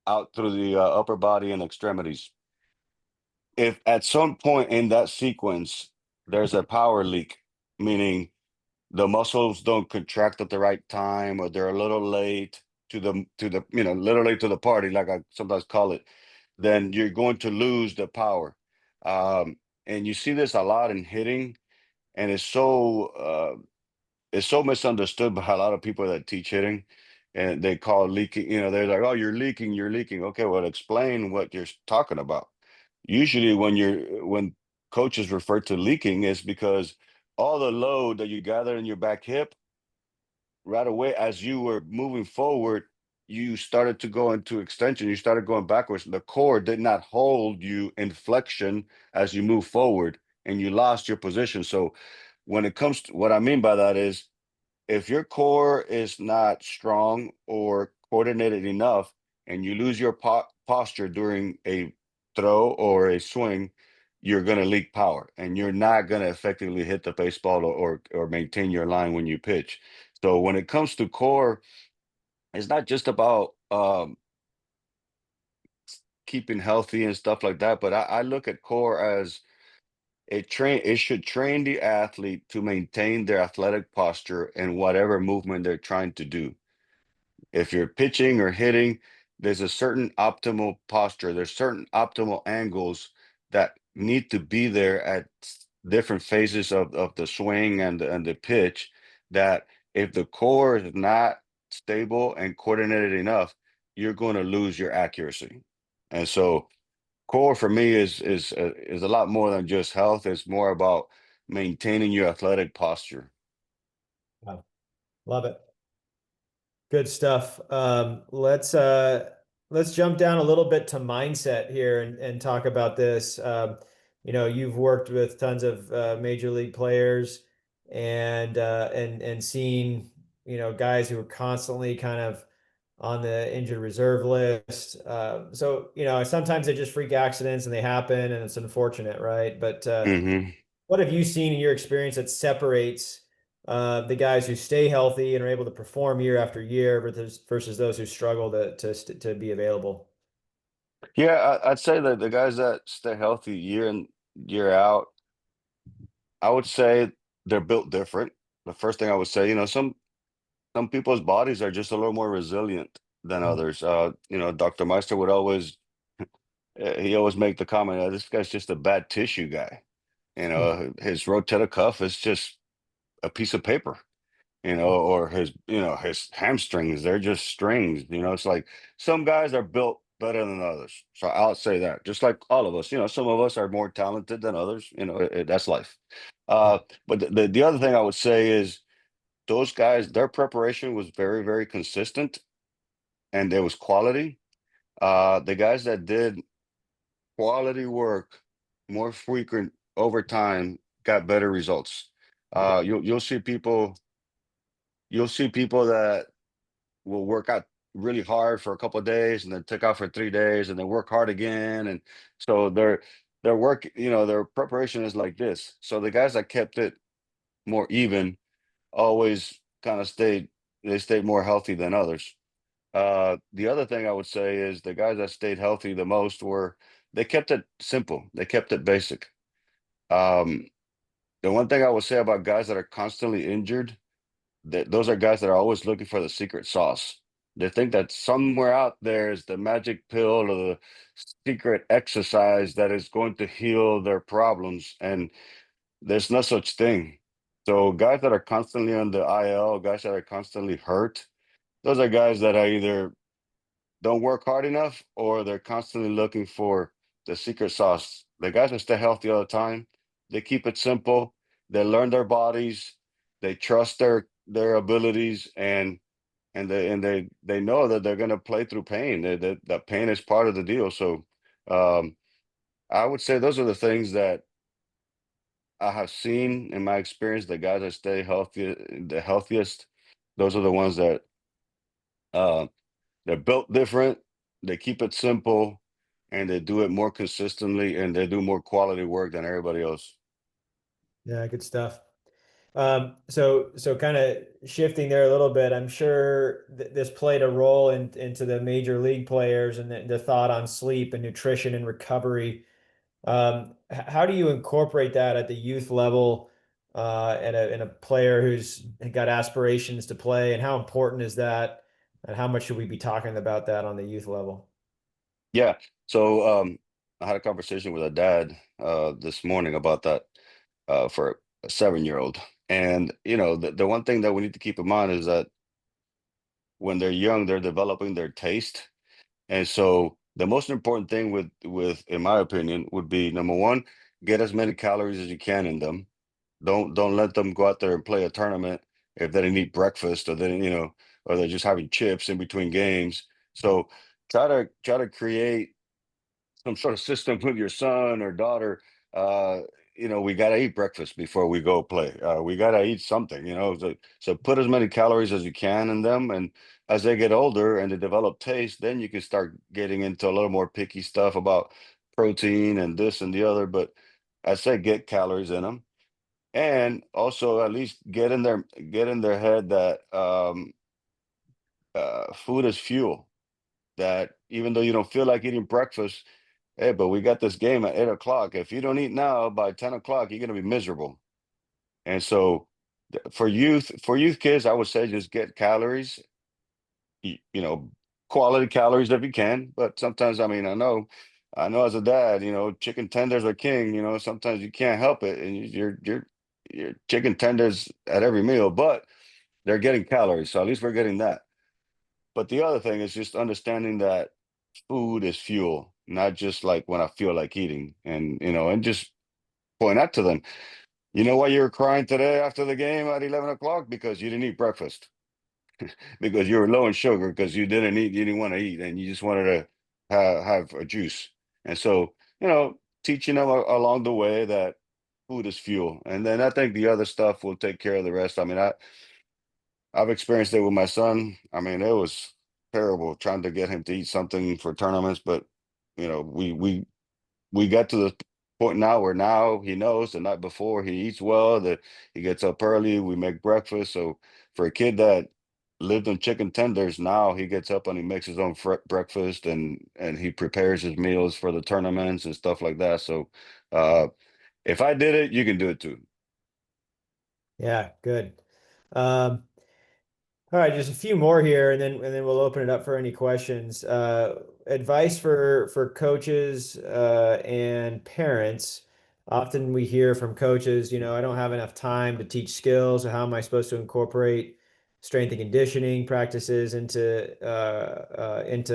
[SPEAKER 2] out through the upper body and extremities. If at some point in that sequence there's a power leak, meaning the muscles don't contract at the right time, or they're a little late to the literally to the party, like I sometimes call it, then you're going to lose the power. And you see this a lot in hitting, and it's so misunderstood by a lot of people that teach hitting, and they call leaking. They're like, "Oh, you're leaking." Okay, well, explain what you're talking about. Usually, when coaches refer to leaking, is because all the load that you gather in your back hip right away, as you were moving forward, you started to go into extension. You started going backwards. The core did not hold you in flexion as you move forward, and you lost your position. So, when it comes to what I mean by that is, if your core is not strong or coordinated enough, and you lose your posture during a throw or a swing, you're going to leak power, and you're not going to effectively hit the baseball, or maintain your line when you pitch. So when it comes to core, it's not just about keeping healthy and stuff like that, but I look at core as it should train the athlete to maintain their athletic posture in whatever movement they're trying to do. If you're pitching or hitting, there's a certain optimal posture, there's certain optimal angles that need to be there at different phases of the swing and the pitch, that if the core is not stable and coordinated enough, you're going to lose your accuracy. And so core for me is a lot more than just health. It's more about maintaining your athletic posture.
[SPEAKER 1] Wow. Love it. Good stuff. Let's jump down a little bit to mindset here and talk about this. You've worked with tons of major league players and seen, guys who are constantly kind of on the injured reserve list. Sometimes they just freak accidents and they happen and it's unfortunate, right? But
[SPEAKER 2] Hmm.
[SPEAKER 1] what have you seen in your experience that separates the guys who stay healthy and are able to perform year after year versus those who struggle to be available?
[SPEAKER 2] Yeah, I'd say that the guys that stay healthy year in year out, I would say they're built different. The first thing I would say, some people's bodies are just a little more resilient than
[SPEAKER 1] Mm.
[SPEAKER 2] others. Dr. Meister would always he always make the comment, this guy's just a bad tissue guy. His rotator cuff is just a piece of paper. Or his hamstrings, they're just strings. It's like some guys are built better than others. So I'll say that, just like all of us, some of us are more talented than others. That's life.
[SPEAKER 1] Yeah.
[SPEAKER 2] Uh, but the other thing I would say is those guys, their preparation was very, very consistent and there was quality. The guys that did quality work more frequent over time got better results. You'll see people that will work out really hard for a couple of days and then take out for 3 days and then work hard again. And so their work, their preparation is like this. So the guys that kept it more even always kind of stayed more healthy than others. The other thing I would say is the guys that stayed healthy the most were they kept it simple. They kept it basic. Um, the one thing I would say about guys that are constantly injured, those are guys that are always looking for the secret sauce. They think that somewhere out there is the magic pill or the secret exercise that is going to heal their problems, and there's no such thing. So guys that are constantly on the IL, guys that are constantly hurt, those are guys that are either don't work hard enough or they're constantly looking for the secret sauce. The guys that stay healthy all the time, they keep it simple, they learn their bodies, they trust their abilities, and they know that they're going to play through pain. That pain is part of the deal. So um, I would say those are the things that I have seen in my experience. The guys that stay healthy, the healthiest, those are the ones that uh, they're built different. They keep it simple, and they do it more consistently, and they do more quality work than everybody else.
[SPEAKER 1] Yeah, good stuff. So kind of shifting there a little bit, I'm sure th this played a role into the major league players and the thought on sleep and nutrition and recovery. How do you incorporate that at the youth level, in a player who's got aspirations to play, and how important is that? And how much should we be talking about that on the youth level?
[SPEAKER 2] Yeah. So I had a conversation with a dad this morning about that for a 7-year old. And the one thing that we need to keep in mind is that when they're young, they're developing their taste. And so the most important thing with in my opinion would be number one, get as many calories as you can in them. Don't let them go out there and play a tournament if they didn't eat breakfast or or they're just having chips in between games. So try to create some sort of system with your son or daughter. uh we got to eat breakfast before we go play. We got to eat something, so put as many calories as you can in them, and as they get older and they develop taste, then you can start getting into a little more picky stuff about protein and this and the other. But I say get calories in them, and also at least get in their head that food is fuel. That even though you don't feel like eating breakfast, hey, but we got this game at 8 o'clock. If you don't eat now, by 10 o'clock, you're gonna be miserable. And so, for youth kids, I would say just get calories, you know, quality calories if you can. But sometimes, I mean, I know as a dad, chicken tenders are king. Sometimes you can't help it, and you're chicken tenders at every meal, but they're getting calories. So at least we're getting that. But the other thing is just understanding that food is fuel, not just like when I feel like eating, and just point out to them, you know why you were crying today after the game at 11 o'clock? Because you didn't eat breakfast, because you were low in sugar, because you didn't want to eat, and you just wanted to have a juice. And so, teaching them along the way that food is fuel. And then I think the other stuff will take care of the rest. I mean, I've experienced it with my son. I mean, it was terrible trying to get him to eat something for tournaments, but we got to the point now where now he knows the night before he eats well, that he gets up early, we make breakfast. So for a kid that lived on chicken tenders, now he gets up and he makes his own breakfast, and he prepares his meals for the tournaments and stuff like that. So uh if I did it, you can do it too.
[SPEAKER 1] Yeah, good. Um, All right, just a few more here, and then we'll open it up for any questions. Advice for coaches and parents. Often we hear from coaches, I don't have enough time to teach skills. So how am I supposed to incorporate strength and conditioning practices into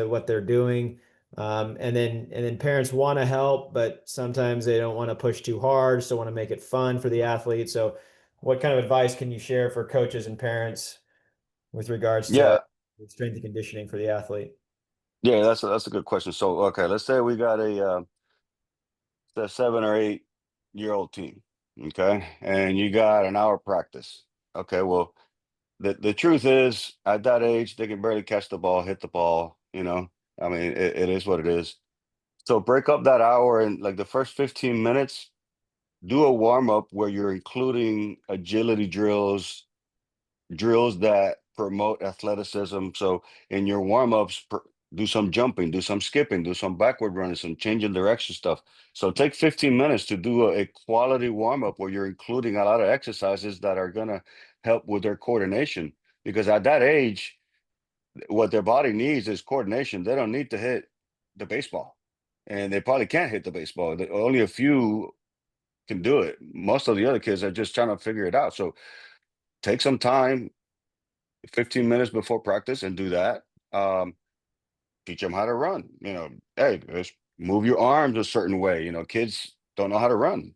[SPEAKER 1] what they're doing? And then parents want to help, but sometimes they don't want to push too hard, so want to make it fun for the athlete. So, what kind of advice can you share for coaches and parents with regards to
[SPEAKER 2] Yeah,
[SPEAKER 1] strength and conditioning for the athlete?
[SPEAKER 2] yeah, that's a good question. So okay, let's say we got a 7 or 8 year old team, okay, and you got an hour practice. Okay, well, the truth is, at that age, they can barely catch the ball, hit the ball. I mean, it is what it is. So break up that hour, and like the first 15 minutes, do a warm up where you're including agility drills that promote athleticism. So in your warm ups, do some jumping, do some skipping, do some backward running, some changing direction stuff. So take 15 minutes to do a quality warm up where you're including a lot of exercises that are going to help with their coordination. Because at that age, what their body needs is coordination. They don't need to hit the baseball, and they probably can't hit the baseball. Only a few can do it. Most of the other kids are just trying to figure it out. So take some time, 15 minutes before practice, and do that. Um, Teach them how to run. Hey, just move your arms a certain way. Kids don't know how to run.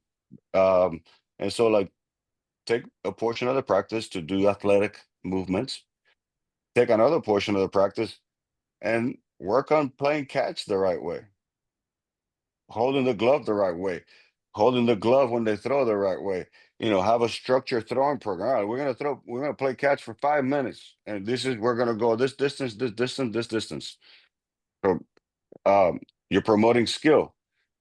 [SPEAKER 2] Um, and so, like, take a portion of the practice to do athletic movements, take another portion of the practice and work on playing catch the right way, holding the glove the right way, holding the glove when they throw the right way. Have a structured throwing program. All right, we're gonna play catch for 5 minutes, and we're gonna go this distance, this distance, this distance. So you're promoting skill.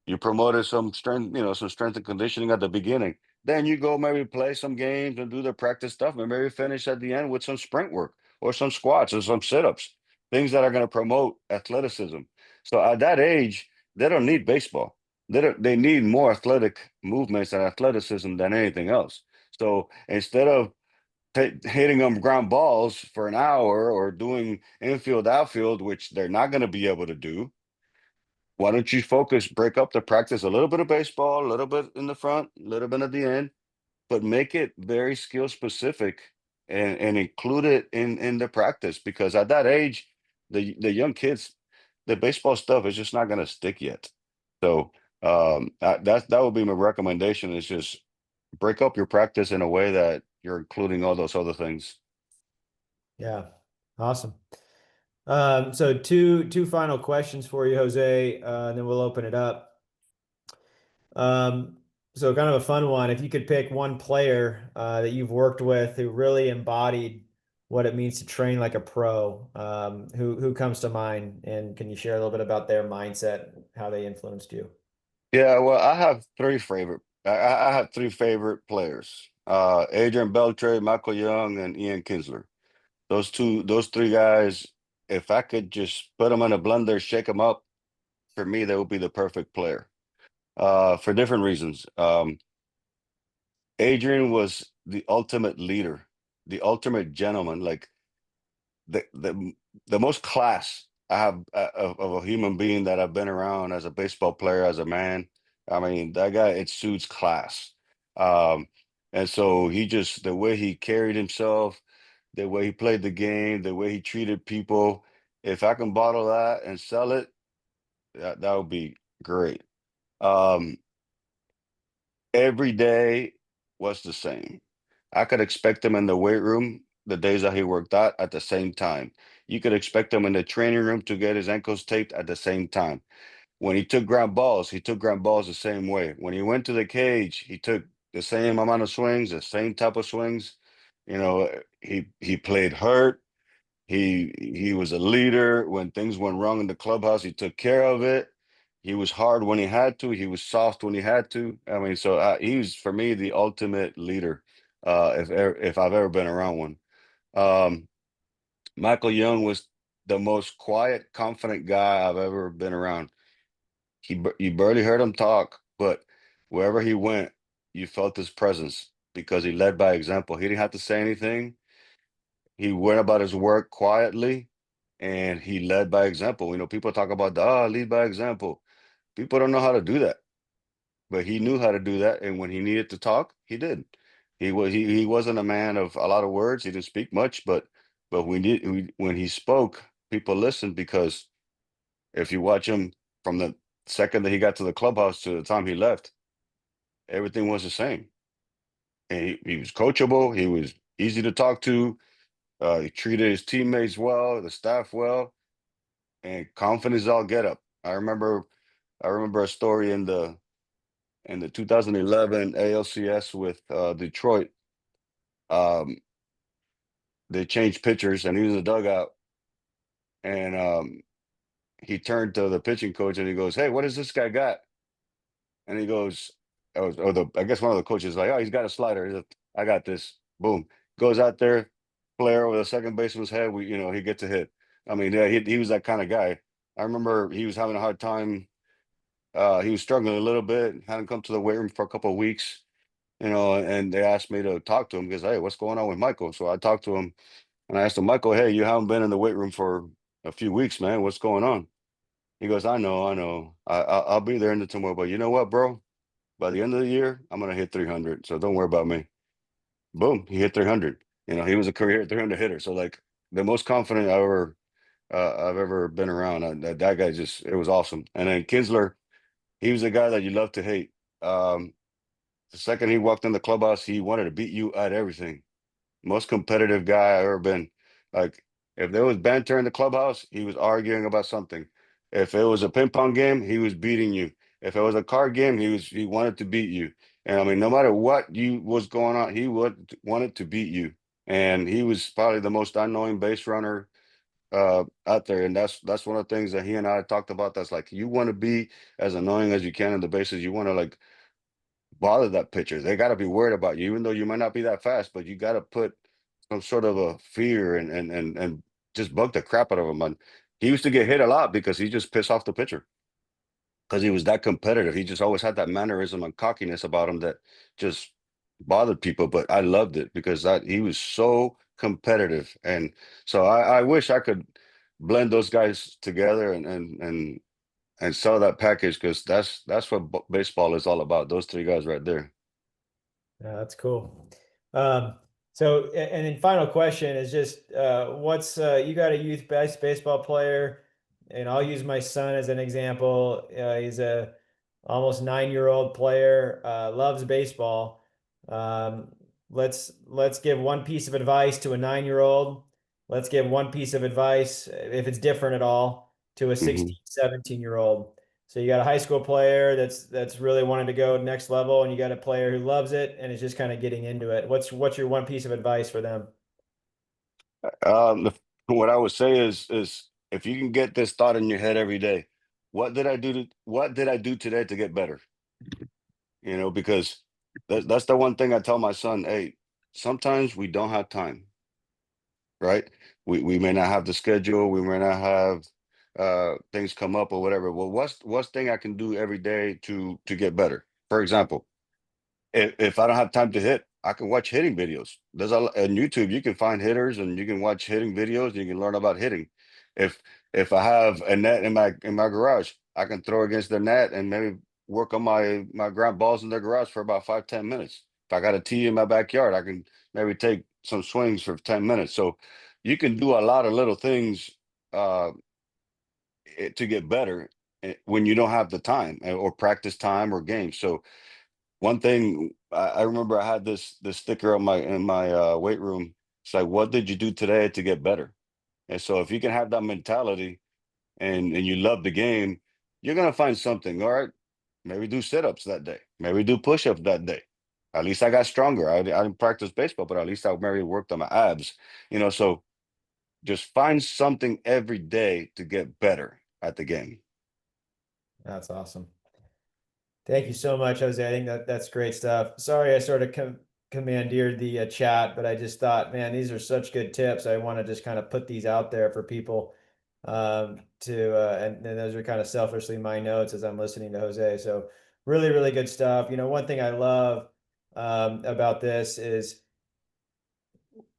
[SPEAKER 2] You promoted some strength and conditioning at the beginning. Then you go maybe play some games and do the practice stuff, and maybe finish at the end with some sprint work or some squats or some sit-ups, things that are going to promote athleticism. So at that age, they don't need baseball. They need more athletic movements and athleticism than anything else. So instead of hitting them ground balls for an hour or doing infield outfield, which they're not going to be able to do, why don't you break up the practice, a little bit of baseball, a little bit in the front, a little bit at the end, but make it very skill specific, and include it in the practice, because at that age, the young kids, the baseball stuff is just not going to stick yet. So that would be my recommendation, is just break up your practice in a way that you're including all those other things.
[SPEAKER 1] Yeah, awesome. So two final questions for you, Jose, and then we'll open it up. Um, so kind of a fun one. If you could pick one player that you've worked with who really embodied what it means to train like a pro, who comes to mind? And can you share a little bit about their mindset, how they influenced you?
[SPEAKER 2] Yeah, well, I have three favorite. I have three favorite players: Adrian Beltre, Michael Young, and Ian Kinsler. those three guys, if I could just put them in a blender, shake them up, for me, they would be the perfect player. For different reasons. Adrian was the ultimate leader, the ultimate gentleman, like the the the most class I have of a human being that I've been around as a baseball player, as a man. I mean, that guy exudes class. Um, and so he just the way he carried himself, the way he played the game, the way he treated people. If I can bottle that and sell it, that would be great. Um, every day was the same. I could expect him in the weight room the days that he worked out at the same time. You could expect him in the training room to get his ankles taped at the same time. When he took ground balls, he took ground balls the same way. When he went to the cage, he took the same amount of swings, the same type of swings. You know, he played hurt. He was a leader. When things went wrong in the clubhouse, he took care of it. He was hard when he had to. He was soft when he had to. I mean, so he was for me the ultimate leader. If I've ever been around one. Um, Michael Young was the most quiet, confident guy I've ever been around. You barely heard him talk, but wherever he went, you felt his presence because he led by example. He didn't have to say anything. He went about his work quietly and he led by example. You know, people talk about lead by example. People don't know how to do that, but he knew how to do that. And when he needed to talk, he did. He wasn't a man of a lot of words. He didn't speak much, but when he spoke, people listened because if you watch him from the second that he got to the clubhouse to the time he left, everything was the same. And he was coachable. He was easy to talk to. He treated his teammates well, the staff well, and confidence all get up. I remember a story in the 2011 ALCS with Detroit. Um, they changed pitchers, and he was in the dugout, and he turned to the pitching coach and he goes, "Hey, what does this guy got?" And he goes, I guess one of the coaches is like, "Oh, he's got a slider. He's like, I got this." Boom, goes out there, flare over the second baseman's head. He gets a hit. I mean, yeah, he was that kind of guy. I remember he was having a hard time. He was struggling a little bit, hadn't come to the weight room for a couple of weeks, and they asked me to talk to him because, hey, what's going on with Michael? So I talked to him and I asked him, Michael, hey, you haven't been in the weight room for a few weeks, man. What's going on? He goes, I know, I know. I'll be there in the tomorrow, but you know what, bro? By the end of the year, I'm gonna hit 300. So don't worry about me. Boom, he hit 300. He was a career 300 hitter. So like the most confident I've ever been around. That guy it was awesome. And then Kinsler, he was a guy that you love to hate. Um, the second he walked in the clubhouse, he wanted to beat you at everything. Most competitive guy I've ever been. Like if there was banter in the clubhouse, he was arguing about something. If it was a ping pong game, he was beating you. If it was a card game, he wanted to beat you. And I mean, no matter what you was going on, he would wanted to beat you. And he was probably the most annoying base runner out there. And that's one of the things that he and I talked about. That's like you want to be as annoying as you can in the bases. You want to like bother that pitcher. They got to be worried about you, even though you might not be that fast, but you got to put some sort of a fear and just bug the crap out of him. And he used to get hit a lot because he just pissed off the pitcher because he was that competitive. He just always had that mannerism and cockiness about him that just bothered people. But I loved it because he was so competitive, and so I wish I could blend those guys together and sell that package because that's what baseball is all about. Those three guys right there.
[SPEAKER 1] Yeah, that's cool. And then final question is just what's you got a youth baseball player, and I'll use my son as an example. He's a almost 9-year-old player, loves baseball. Let's give one piece of advice to a 9-year-old. Let's give one piece of advice, if it's different at all, to a
[SPEAKER 2] Mhm.
[SPEAKER 1] 16, 17-year-old. So you got a high school player that's really wanting to go next level, and you got a player who loves it and is just kind of getting into it. What's your one piece of advice for them?
[SPEAKER 2] What I would say is if you can get this thought in your head every day, what did I do today to get better? Because that's the one thing I tell my son, hey, sometimes we don't have time. right? We may not have the schedule, we may not have things come up or whatever. Well, what's thing I can do every day to get better? For example, if I don't have time to hit, I can watch hitting videos. There's on YouTube, you can find hitters and you can watch hitting videos and you can learn about hitting. If if I have a net in my garage, I can throw against the net and maybe work on my ground balls in the garage for about 5-10 minutes. If I got a tee in my backyard, I can maybe take some swings for 10 minutes. So you can do a lot of little things uh to get better when you don't have the time or practice time or games. So one thing I remember, I had this sticker on my in my weight room. It's like, what did you do today to get better? And so if you can have that mentality and you love the game, you're gonna find something. All right, maybe do sit-ups that day, maybe do push-ups that day. At least I got stronger. I didn't practice baseball, but at least I maybe worked on my abs. So just find something every day to get better at the game.
[SPEAKER 1] That's awesome. Thank you so much, Jose. I think that's great stuff. Sorry, I sort of commandeered the chat, but I just thought, man, these are such good tips. I want to just kind of put these out there for people and those are kind of selfishly my notes as I'm listening to Jose. So really, really good stuff. One thing I love about this is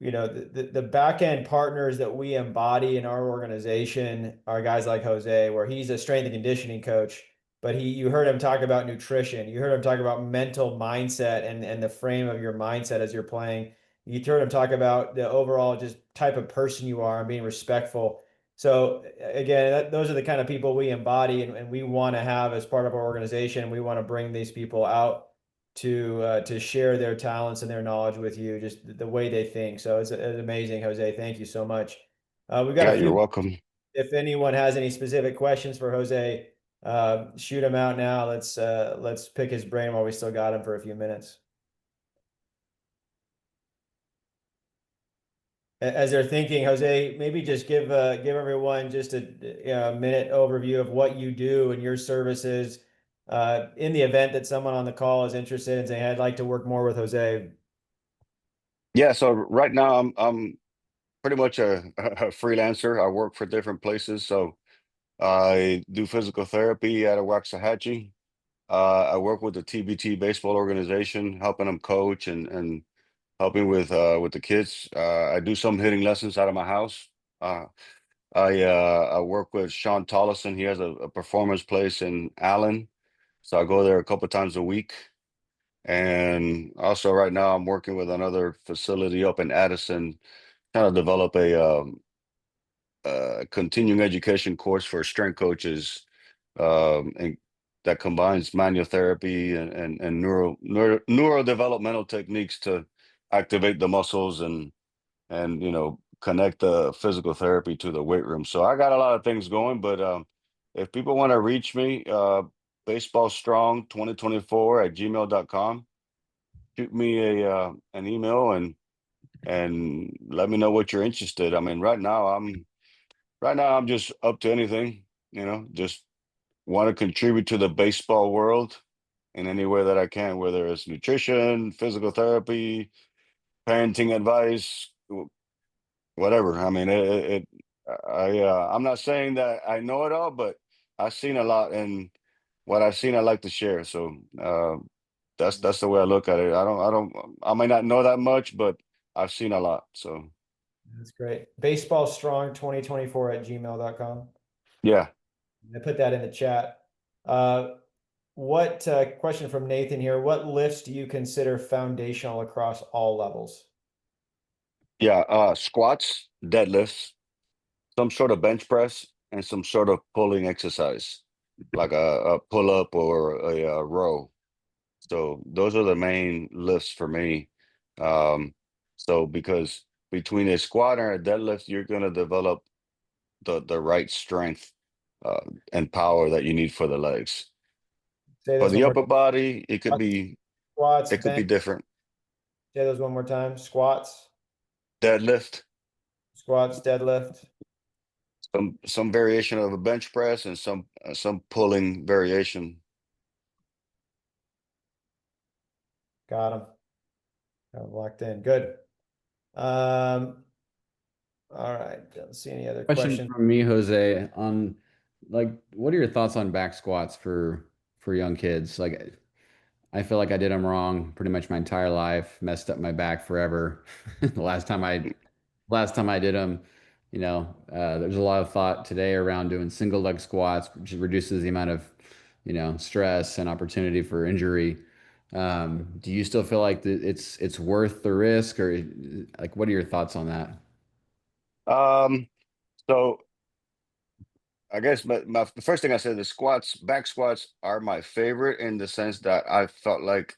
[SPEAKER 1] the back end partners that we embody in our organization are guys like Jose, where he's a strength and conditioning coach, but you heard him talk about nutrition, you heard him talk about mental mindset and the frame of your mindset as you're playing. You heard him talk about the overall just type of person you are and being respectful. So again, those are the kind of people we embody and we want to have as part of our organization. We want to bring these people out to share their talents and their knowledge with you, just the way they think. So it's amazing, Jose. Thank you so much. We've got
[SPEAKER 2] Yeah,
[SPEAKER 1] a
[SPEAKER 2] you're
[SPEAKER 1] few.
[SPEAKER 2] welcome.
[SPEAKER 1] If anyone has any specific questions for Jose, shoot them out now. Let's pick his brain while we still got him for a few minutes. As they're thinking, Jose, maybe just give everyone just a minute overview of what you do and your services in the event that someone on the call is interested and saying, I'd like to work more with Jose.
[SPEAKER 2] Yeah, so right now I'm pretty much a freelancer. I work for different places. So I do physical therapy out of Waxahachie. I work with the TBT baseball organization, helping them coach and helping with the kids. I do some hitting lessons out of my house. Uh, I work with Sean Tollison. He has a performance place in Allen, so I go there a couple times a week. And also right now I'm working with another facility up in Addison, trying to develop a continuing education course for strength coaches, and that combines manual therapy and neurodevelopmental techniques to activate the muscles and connect the physical therapy to the weight room. So I got a lot of things going, but if people want to reach me, baseball strong 2024 at gmail.com. Shoot me a an email and let me know what you're interested. I mean, right now I'm just up to anything, just want to contribute to the baseball world in any way that I can, whether it's nutrition, physical therapy, parenting advice, whatever. I mean, I'm not saying that I know it all, but I've seen a lot, and what I've seen, I like to share. So that's the way I look at it. I may not know that much, but I've seen a lot. So
[SPEAKER 1] That's great. Baseball strong 2024 at gmail.com.
[SPEAKER 2] yeah.
[SPEAKER 1] I put that in the chat. What question from Nathan here? What lifts do you consider foundational across all levels?
[SPEAKER 2] Yeah, squats, deadlifts, some sort of bench press, and some sort of pulling exercise, like a pull up or a row. So those are the main lifts for me. Um, so because between a squat and a deadlift, you're going to develop the right strength uh, and power that you need for the legs.
[SPEAKER 1] Say
[SPEAKER 2] For
[SPEAKER 1] those
[SPEAKER 2] the
[SPEAKER 1] one more
[SPEAKER 2] upper body,
[SPEAKER 1] squats,
[SPEAKER 2] it could be
[SPEAKER 1] bench.
[SPEAKER 2] different.
[SPEAKER 1] Say those one more time. Squats,
[SPEAKER 2] Deadlift,
[SPEAKER 1] squats, deadlift.
[SPEAKER 2] some variation of a bench press, and some pulling variation.
[SPEAKER 1] Got them. Got 'em locked in. Good. Um, All right. Don't see any other
[SPEAKER 3] Question
[SPEAKER 1] questions.
[SPEAKER 3] from me, Jose, on like what are your thoughts on back squats for young kids? Like I feel like I did them wrong pretty much my entire life, messed up my back forever. The last time I did them, there's a lot of thought today around doing single leg squats, which reduces the amount of, stress and opportunity for injury. Do you still feel like it's worth the risk, or like what are your thoughts on that?
[SPEAKER 2] Um, so I guess the first thing I said, the squats, back squats are my favorite in the sense that I felt like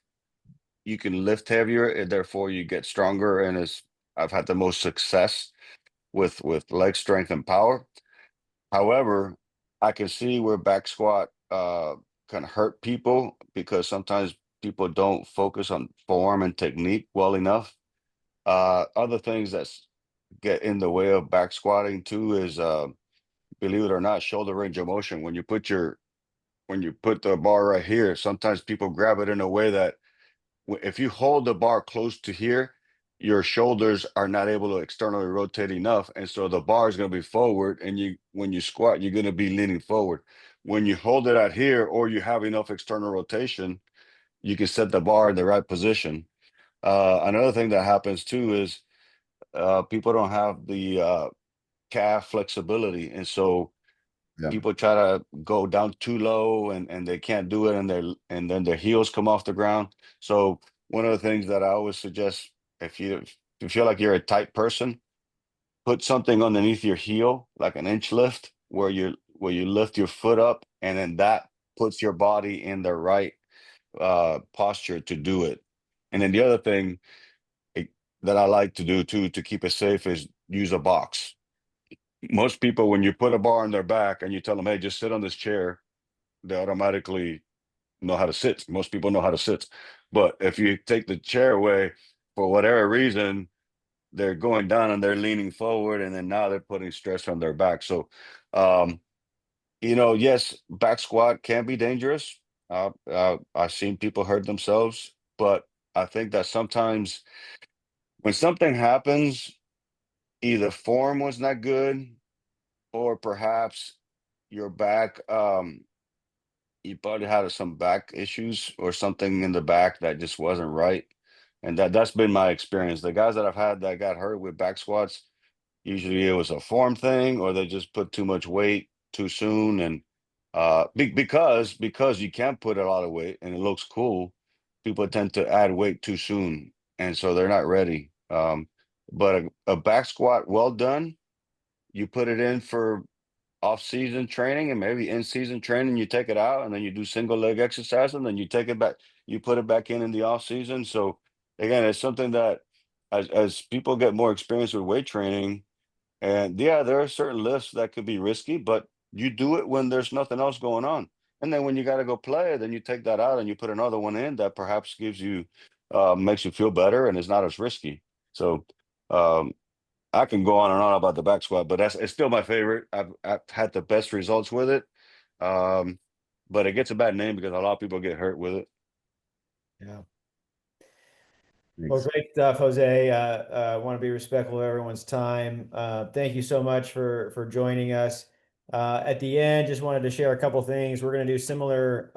[SPEAKER 2] you can lift heavier and therefore you get stronger and I've had the most success with leg strength and power. However, I can see where back squat can hurt people because sometimes people don't focus on form and technique well enough. Other things that get in the way of back squatting too is believe it or not, shoulder range of motion. When you put the bar right here, sometimes people grab it in a way that if you hold the bar close to here, your shoulders are not able to externally rotate enough, and so the bar is going to be forward. And you, when you squat, you're going to be leaning forward. When you hold it out here, or you have enough external rotation, you can set the bar in the right position. Another thing that happens too is people don't have the calf flexibility, and so
[SPEAKER 3] Yeah.
[SPEAKER 2] people try to go down too low and they can't do it, and then their heels come off the ground. So one of the things that I always suggest, if you feel like you're a tight person, put something underneath your heel, like an inch lift, where you lift your foot up, and then that puts your body in the right posture to do it. And then the other thing eh, that I like to do too to keep it safe is use a box. Most people, when you put a bar on their back and you tell them, hey, just sit on this chair, they automatically know how to sit. Most people know how to sit. But if you take the chair away for whatever reason, they're going down and they're leaning forward, and then now they're putting stress on their back. So, um, yes, back squat can be dangerous. I've seen people hurt themselves, but I think that sometimes when something happens, either form was not good, or perhaps your back, you probably had some back issues or something in the back that just wasn't right. And that's been my experience. The guys that I've had that got hurt with back squats, usually it was a form thing, or they just put too much weight too soon. And because you can put a lot of weight and it looks cool, people tend to add weight too soon, and so they're not ready. But a back squat well done, you put it in for off-season training, and maybe in-season training you take it out, and then you do single leg exercise, and then you take it back, you put it back in the off-season. So again, it's something that as people get more experience with weight training, and yeah, there are certain lifts that could be risky, but you do it when there's nothing else going on. And then when you got to go play, then you take that out and you put another one in that perhaps gives you makes you feel better and is not as risky. So um I can go on and on about the back squat, but it's still my favorite. I've had the best results with it. Um, but it gets a bad name because a lot of people get hurt with it.
[SPEAKER 1] Yeah. Well,
[SPEAKER 3] Thanks.
[SPEAKER 1] great stuff, Jose. I want to be respectful of everyone's time. Thank you so much for joining us. At the end, just wanted to share a couple things. We're going to do similar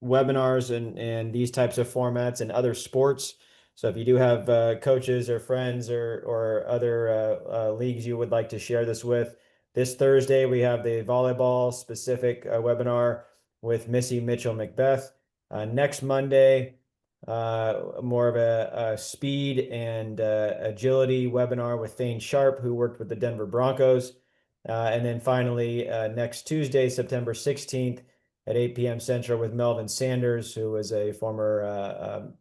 [SPEAKER 1] webinars and these types of formats in other sports. So if you do have coaches or friends or other leagues you would like to share this with, this Thursday we have the volleyball specific webinar with Missy Mitchell Macbeth. Next Monday, more of a speed and agility webinar with Thane Sharp, who worked with the Denver Broncos. And then finally, next Tuesday, September 16th at 8 p.m. Central with Melvin Sanders, who was a former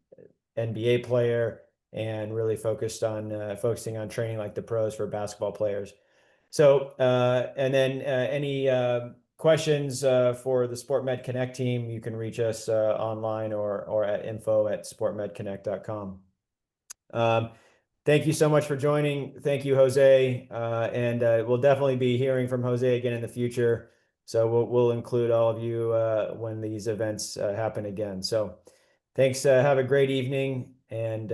[SPEAKER 1] NBA player and really focusing on training like the pros for basketball players. So, and then any questions for the Sport Med Connect team, you can reach us online or at info@sportmedconnect.com. Thank you so much for joining. Thank you, Jose. And we'll definitely be hearing from Jose again in the future. So we'll include all of you when these events happen again. So thanks. Have a great evening and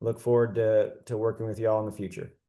[SPEAKER 1] look forward to working with you all in the future.